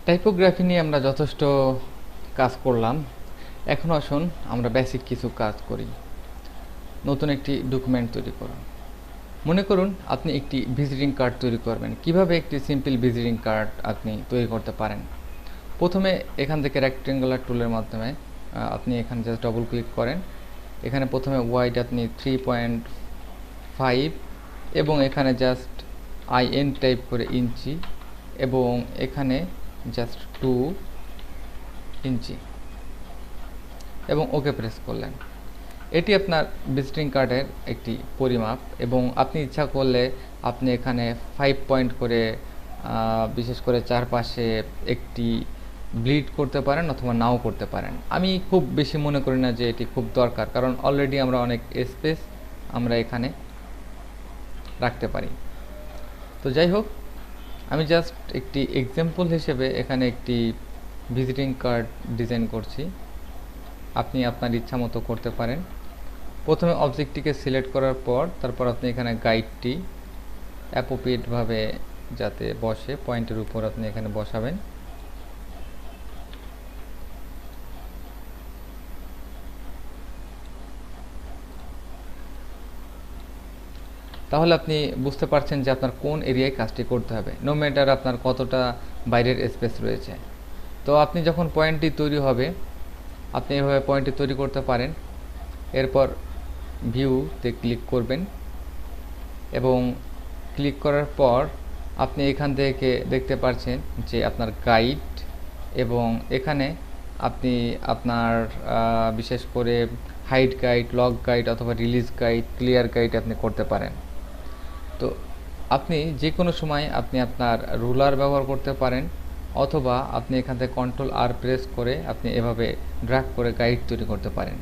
Typography নিয়ে আমরা যথেষ্ট কাজ করলাম। এখন আসুন আমরা বেসিক কিছু কাজ করি। নতুন একটি ডকুমেন্ট তৈরি করুন। মনে করুন আপনি একটি ভিজিটিং কার্ড তৈরি করবেন। কিভাবে একটি সিম্পল ভিজিটিং কার্ড আপনি তৈরি করতে পারেন? প্রথমে এখান থেকে রেক্টেঙ্গুলার টুলের মাধ্যমে আপনি এখানে জাস্ট ডবল ক্লিক করেন। এখানে প্রথমে ওয়াইড আপনি 3.5 এবং এখানে জাস্ট IN টাইপ করে ইঞ্চি এবং এখানে জাস্ট 2 ইঞ্চি এবং ওকে প্রেস করলেন। এটি আপনার ভিজিটিং কার্ডের একটি পরিমাপ এবং আপনি ইচ্ছা করলে আপনি এখানে 5 পয়েন্ট করে বিশেষ করে চারপাশে একটি ব্লিড করতে পারেন অথবা নাও করতে পারেন। আমি খুব বেশি মনে করি না যে এটি খুব দরকার, কারণ অলরেডি আমরা অনেক স্পেস আমরা এখানে রাখতে পারি। তো যাই হোক, আমি জাস্ট একটি এক্সাম্পল হিসেবে এখানে একটি ভিজিটিং কার্ড ডিজাইন করছি। আপনি আপনার ইচ্ছা মতো করতে পারেন। প্রথমে অবজেক্টটিকে সিলেক্ট করার পর তারপর আপনি এখানে গাইডটি অ্যাপ্রোপ্রিয়েটভাবে যাতে বসে পয়েন্টের উপর আপনি এখানে বসাবেন। তাহলে আপনি বুঝতে পারছেন যে আপনার কোন এরিয়ায় কাজটি করতে হবে, নো ম্যাটার আপনার কতটা বাইরের স্পেস রয়েছে। তো আপনি যখন পয়েন্টটি তৈরি হবে আপনি এভাবে পয়েন্টটি তৈরি করতে পারেন। এরপর ভিউতে ক্লিক করবেন এবং ক্লিক করার পর আপনি এখান থেকে দেখতে পাচ্ছেন যে আপনার গাইড এবং এখানে আপনি আপনার বিশেষ করে হাইড গাইড, লক গাইড অথবা রিলিজ গাইড, ক্লিয়ার গাইড আপনি করতে পারেন। তো আপনি যে কোনো সময় আপনি আপনার রুলার ব্যবহার করতে পারেন অথবা আপনি এখান থেকে Ctrl+R প্রেস করে আপনি এভাবে ড্র্যাগ করে গাইড তৈরি করতে পারেন।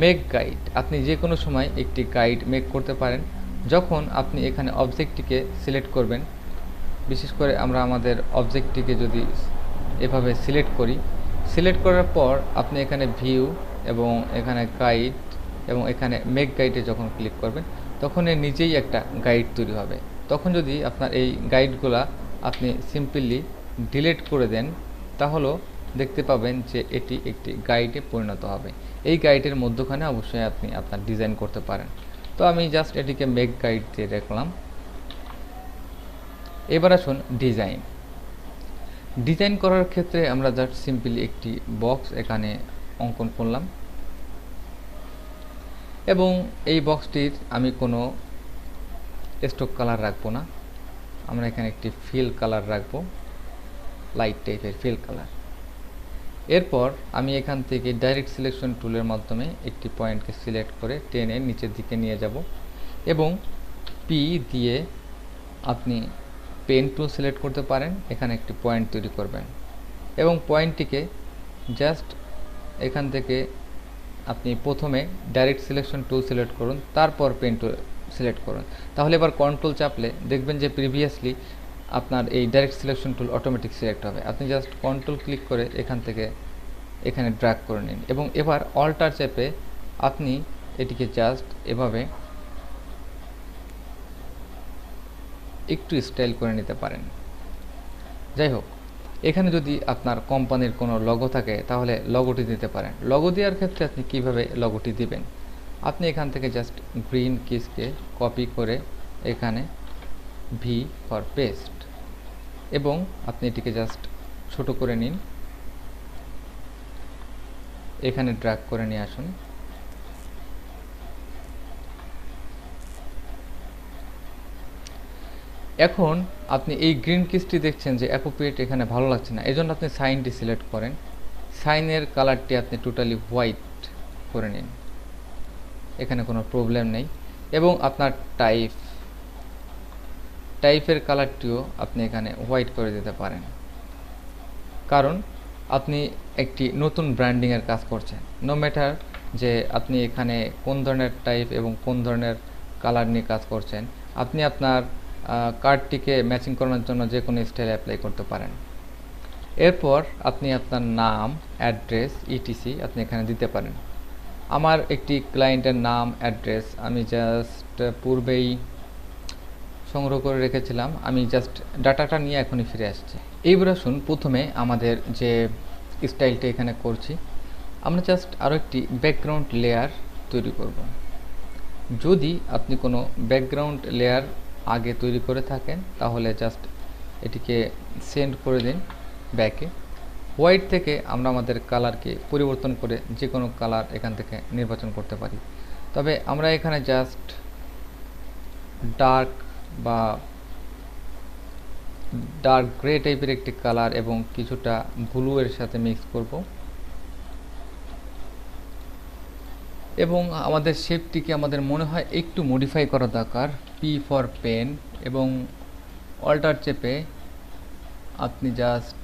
মেক গাইড, আপনি যে কোনো সময় একটি গাইড মেক করতে পারেন যখন আপনি এখানে অবজেক্টটিকে সিলেক্ট করবেন। বিশেষ করে আমরা আমাদের অবজেক্টটিকে যদি এভাবে সিলেক্ট করি, সিলেক্ট করার পর আপনি এখানে ভিউ এবং এখানে গাইড এবং এখানে মেক গাইডে যখন ক্লিক করবেন তখন এর নিজেই একটা গাইড তৈরি হবে। তখন যদি আপনার এই গাইডগুলা আপনি সিম্পলি ডিলিট করে দেন তাহলেও দেখতে পাবেন যে এটি একটি গাইডে পরিণত হবে। এই গাইডের মধ্যখানে অবশ্যই আপনি আপনার ডিজাইন করতে পারেন। তো আমি জাস্ট এটিকে মেক গাইড দিয়ে রাখলাম। এবার আসুন ডিজাইন করার ক্ষেত্রে আমরা জাস্ট সিম্পলি একটি বক্স এখানে অঙ্কন করলাম এবং এই বক্সটির আমি কোনো স্টক কালার রাখবো না। আমরা এখানে একটি ফিল কালার রাখবো, লাইট টাইপের ফিল কালার। এরপর আমি এখান থেকে ডাইরেক্ট সিলেকশন টুলের মাধ্যমে একটি পয়েন্টকে সিলেক্ট করে টেনে নিচের দিকে নিয়ে যাব এবং পি দিয়ে আপনি পেন টুল সিলেক্ট করতে পারেন। এখানে একটি পয়েন্ট তৈরি করবেন এবং পয়েন্টটিকে জাস্ট এখান থেকে আপনি প্রথমে ডাইরেক্ট সিলেকশন টুল সিলেক্ট করুন, তারপর পেন টুল সিলেক্ট করুন। তাহলে এবার কন্ট্রোল চাপলে দেখবেন যে প্রিভিয়াসলি আপনার এই direct selection tool automatic select হবে। আপনি জাস্ট কন্ট্রোল ক্লিক করে এখান থেকে এখানে ড্র্যাগ করে নিন এবং এবার অল্টার চেপে আপনি এটিকে জাস্ট এভাবে একটু স্টাইল করে নিতে পারেন। যাই হোক, এখানে যদি আপনার কোম্পানির কোনো লগো থাকে তাহলে লগোটি দিতে পারেন। লগো দেওয়ার ক্ষেত্রে আপনি কিভাবে লগোটি দিবেন? আপনি এখান থেকে জাস্ট গ্রিন কিসকে কপি করে এখানে ভি ফর পেস্ট এবং আপনি এটিকে জাস্ট ছোট করে নিন, এখানে ড্র্যাগ করে নিয়ে আসুন। এখন আপনি এই গ্রিন কিসটি দেখছেন যে অ্যাপ্রোপ্রিয়েট এখানে ভালো লাগছে না, এজন্য আপনি সাইনটি সিলেক্ট করেন। সাইনের কালারটি আপনি টোটালি হোয়াইট করে নিন, এখানে কোনো প্রবলেম নেই। এবং আপনার টাইপের কালারটিও আপনি এখানে হোয়াইট করে দিতে পারেন, কারণ আপনি একটি নতুন ব্র্যান্ডিংয়ের কাজ করছেন। নো ম্যাটার যে আপনি এখানে কোন ধরনের টাইপ এবং কোন ধরনের কালার নিয়ে কাজ করছেন, আপনি আপনার কার্ডটিকে ম্যাচিং করানোর জন্য যে কোনো স্টাইল অ্যাপ্লাই করতে পারেন। এরপর আপনি আপনার নাম, অ্যাড্রেস, ইটিসি আপনি এখানে দিতে পারেন। আমার একটি ক্লায়েন্টের নাম, অ্যাড্রেস আমি জাস্ট পূর্বেই সংগ্রহ করে রেখেছিলাম। আমি জাস্ট ডাটাটা নিয়ে এখনই ফিরে আসছি। এইবার আসুন প্রথমে আমাদের যে স্টাইলটা এখানে করছি, আমরা জাস্ট আরও একটি ব্যাকগ্রাউন্ড লেয়ার তৈরি করব। যদি আপনি কোনো ব্যাকগ্রাউন্ড লেয়ার আগে তৈরি করে থাকেন তাহলে জাস্ট এটিকে সেন্ড করে দিন ব্যাকে। হোয়াইট থেকে আমরা আমাদের কালারকে পরিবর্তন করে যে কোনো কালার এখান থেকে নির্বাচন করতে পারি। তবে আমরা এখানে জাস্ট ডার্ক বা ডার্ক গ্রে টাইপের একটি কালার এবং কিছুটা ব্লু এর সাথে মিক্স করব এবং আমাদের শেপটিকে আমাদের মনে হয় একটু মডিফাই করা দরকার। পি ফর পেন এবং অল্টার চেপে আপনি জাস্ট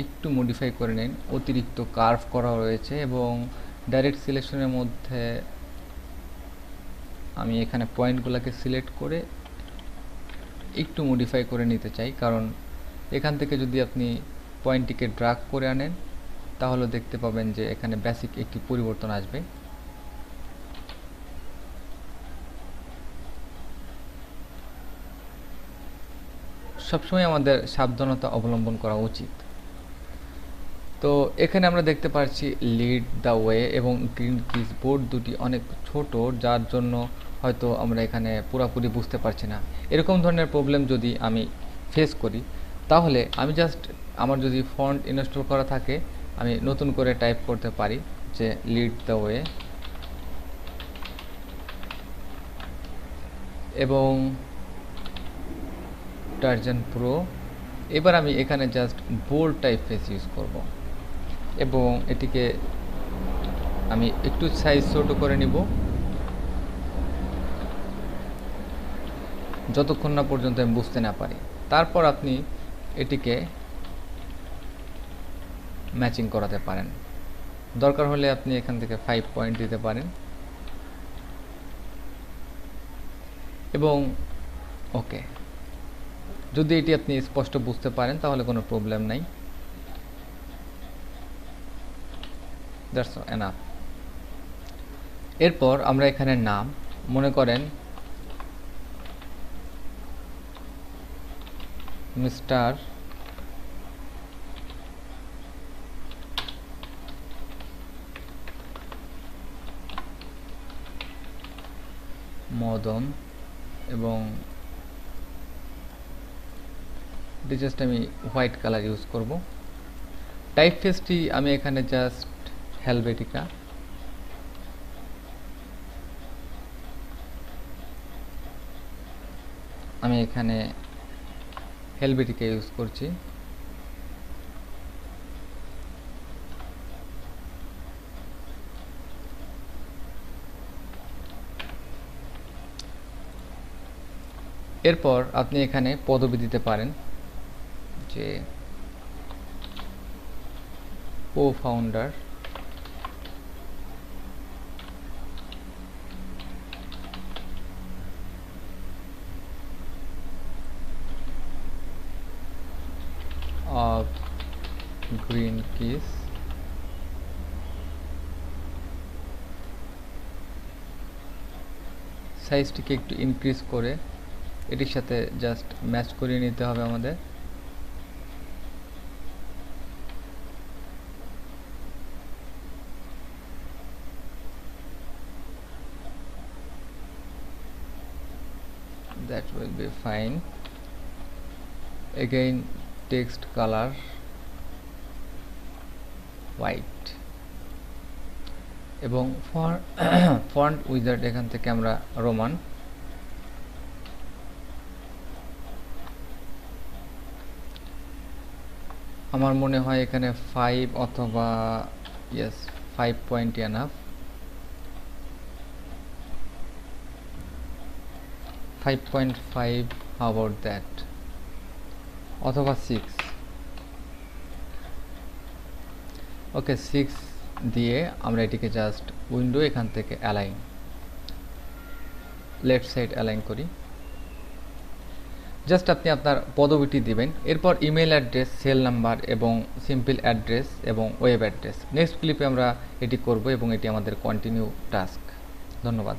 একটু মডিফাই করে নিন। অতিরিক্ত কার্ভ করা রয়েছে এবং ডাইরেক্ট সিলেকশনের মধ্যে আমি এখানে পয়েন্টগুলোকে সিলেক্ট করে একটু মডিফাই করে নিতে চাই, কারণ এখান থেকে যদি আপনি পয়েন্টটিকে ড্র্যাগ করে আনেন তাহলে দেখতে পাবেন যে এখানে বেসিক একটি পরিবর্তন আসবে। সবসময় আমাদের সাবধানতা অবলম্বন করা উচিত। তো এখানে আমরা দেখতে পাচ্ছি লিড দ্য ওয়ে এবং গ্রিন কিস বোর্ড দুটি অনেক ছোট, যার জন্য হয়তো আমরা এখানে পুরোপুরি বুঝতে পারছি না। এরকম ধরনের প্রবলেম যদি আমি ফেস করি তাহলে আমি জাস্ট আমার যদি ফন্ট ইনস্টল করা থাকে আমি নতুন করে টাইপ করতে পারি যে লিড দ্য ওয়ে এবং টার্জান প্রো। এবার আমি এখানে জাস্ট বোল্ড টাইপফেস ইউজ করব এবং এটিকে আমি একটু সাইজ ছোট করে নিব যতক্ষণ না পর্যন্ত আমি বুঝতে না পারি। তারপর আপনি এটিকে ম্যাচিং করাতে পারেন। দরকার হলে আপনি এখান থেকে 5 পয়েন্ট দিতে পারেন এবং ওকে। যদি এটি আপনি স্পষ্ট বুঝতে পারেন তাহলে কোনো প্রবলেম নাই। That's enough. এরপর আমরা এখানে নাম মনে করেন মিস্টার মদন এবং জাস্ট আমি হোয়াইট কালার ইউজ করব। টাইপফেসটি আমি এখানে জাস্ট হেলভেটিকা আমি এখানে হেলভেটিকা ইউজ করছি। এরপর আপনি এখানে পদবি দিতে পারেন যে co-founder of Green Keys সাইজটিকে একটু ইনক্রিজ করে এটির সাথে জাস্ট ম্যাচ করিয়ে নিতে হবে আমাদের। that will be fine. Again text color white এবং ফন্ট উইজার্ড এখান থেকে আমরা রোমান। আমার মনে হয় এখানে 5 অথবা yes 5 point enough. 5.5 how about that, অথবা 6। ওকে 6 দিয়ে আমরা এটিকে জাস্ট উইন্ডো এখান থেকে অ্যালাইন লেফট সাইড অ্যালাইন করি। জাস্ট আপনি আপনার পদবিটি দিবেন। এরপর ইমেল অ্যাড্রেস, সেল নাম্বার এবং সিম্পল অ্যাড্রেস এবং ওয়েব অ্যাড্রেস। নেক্সট ক্লিপে আমরা এটি করব এবং এটি আমাদের কন্টিনিউ টাস্ক। ধন্যবাদ।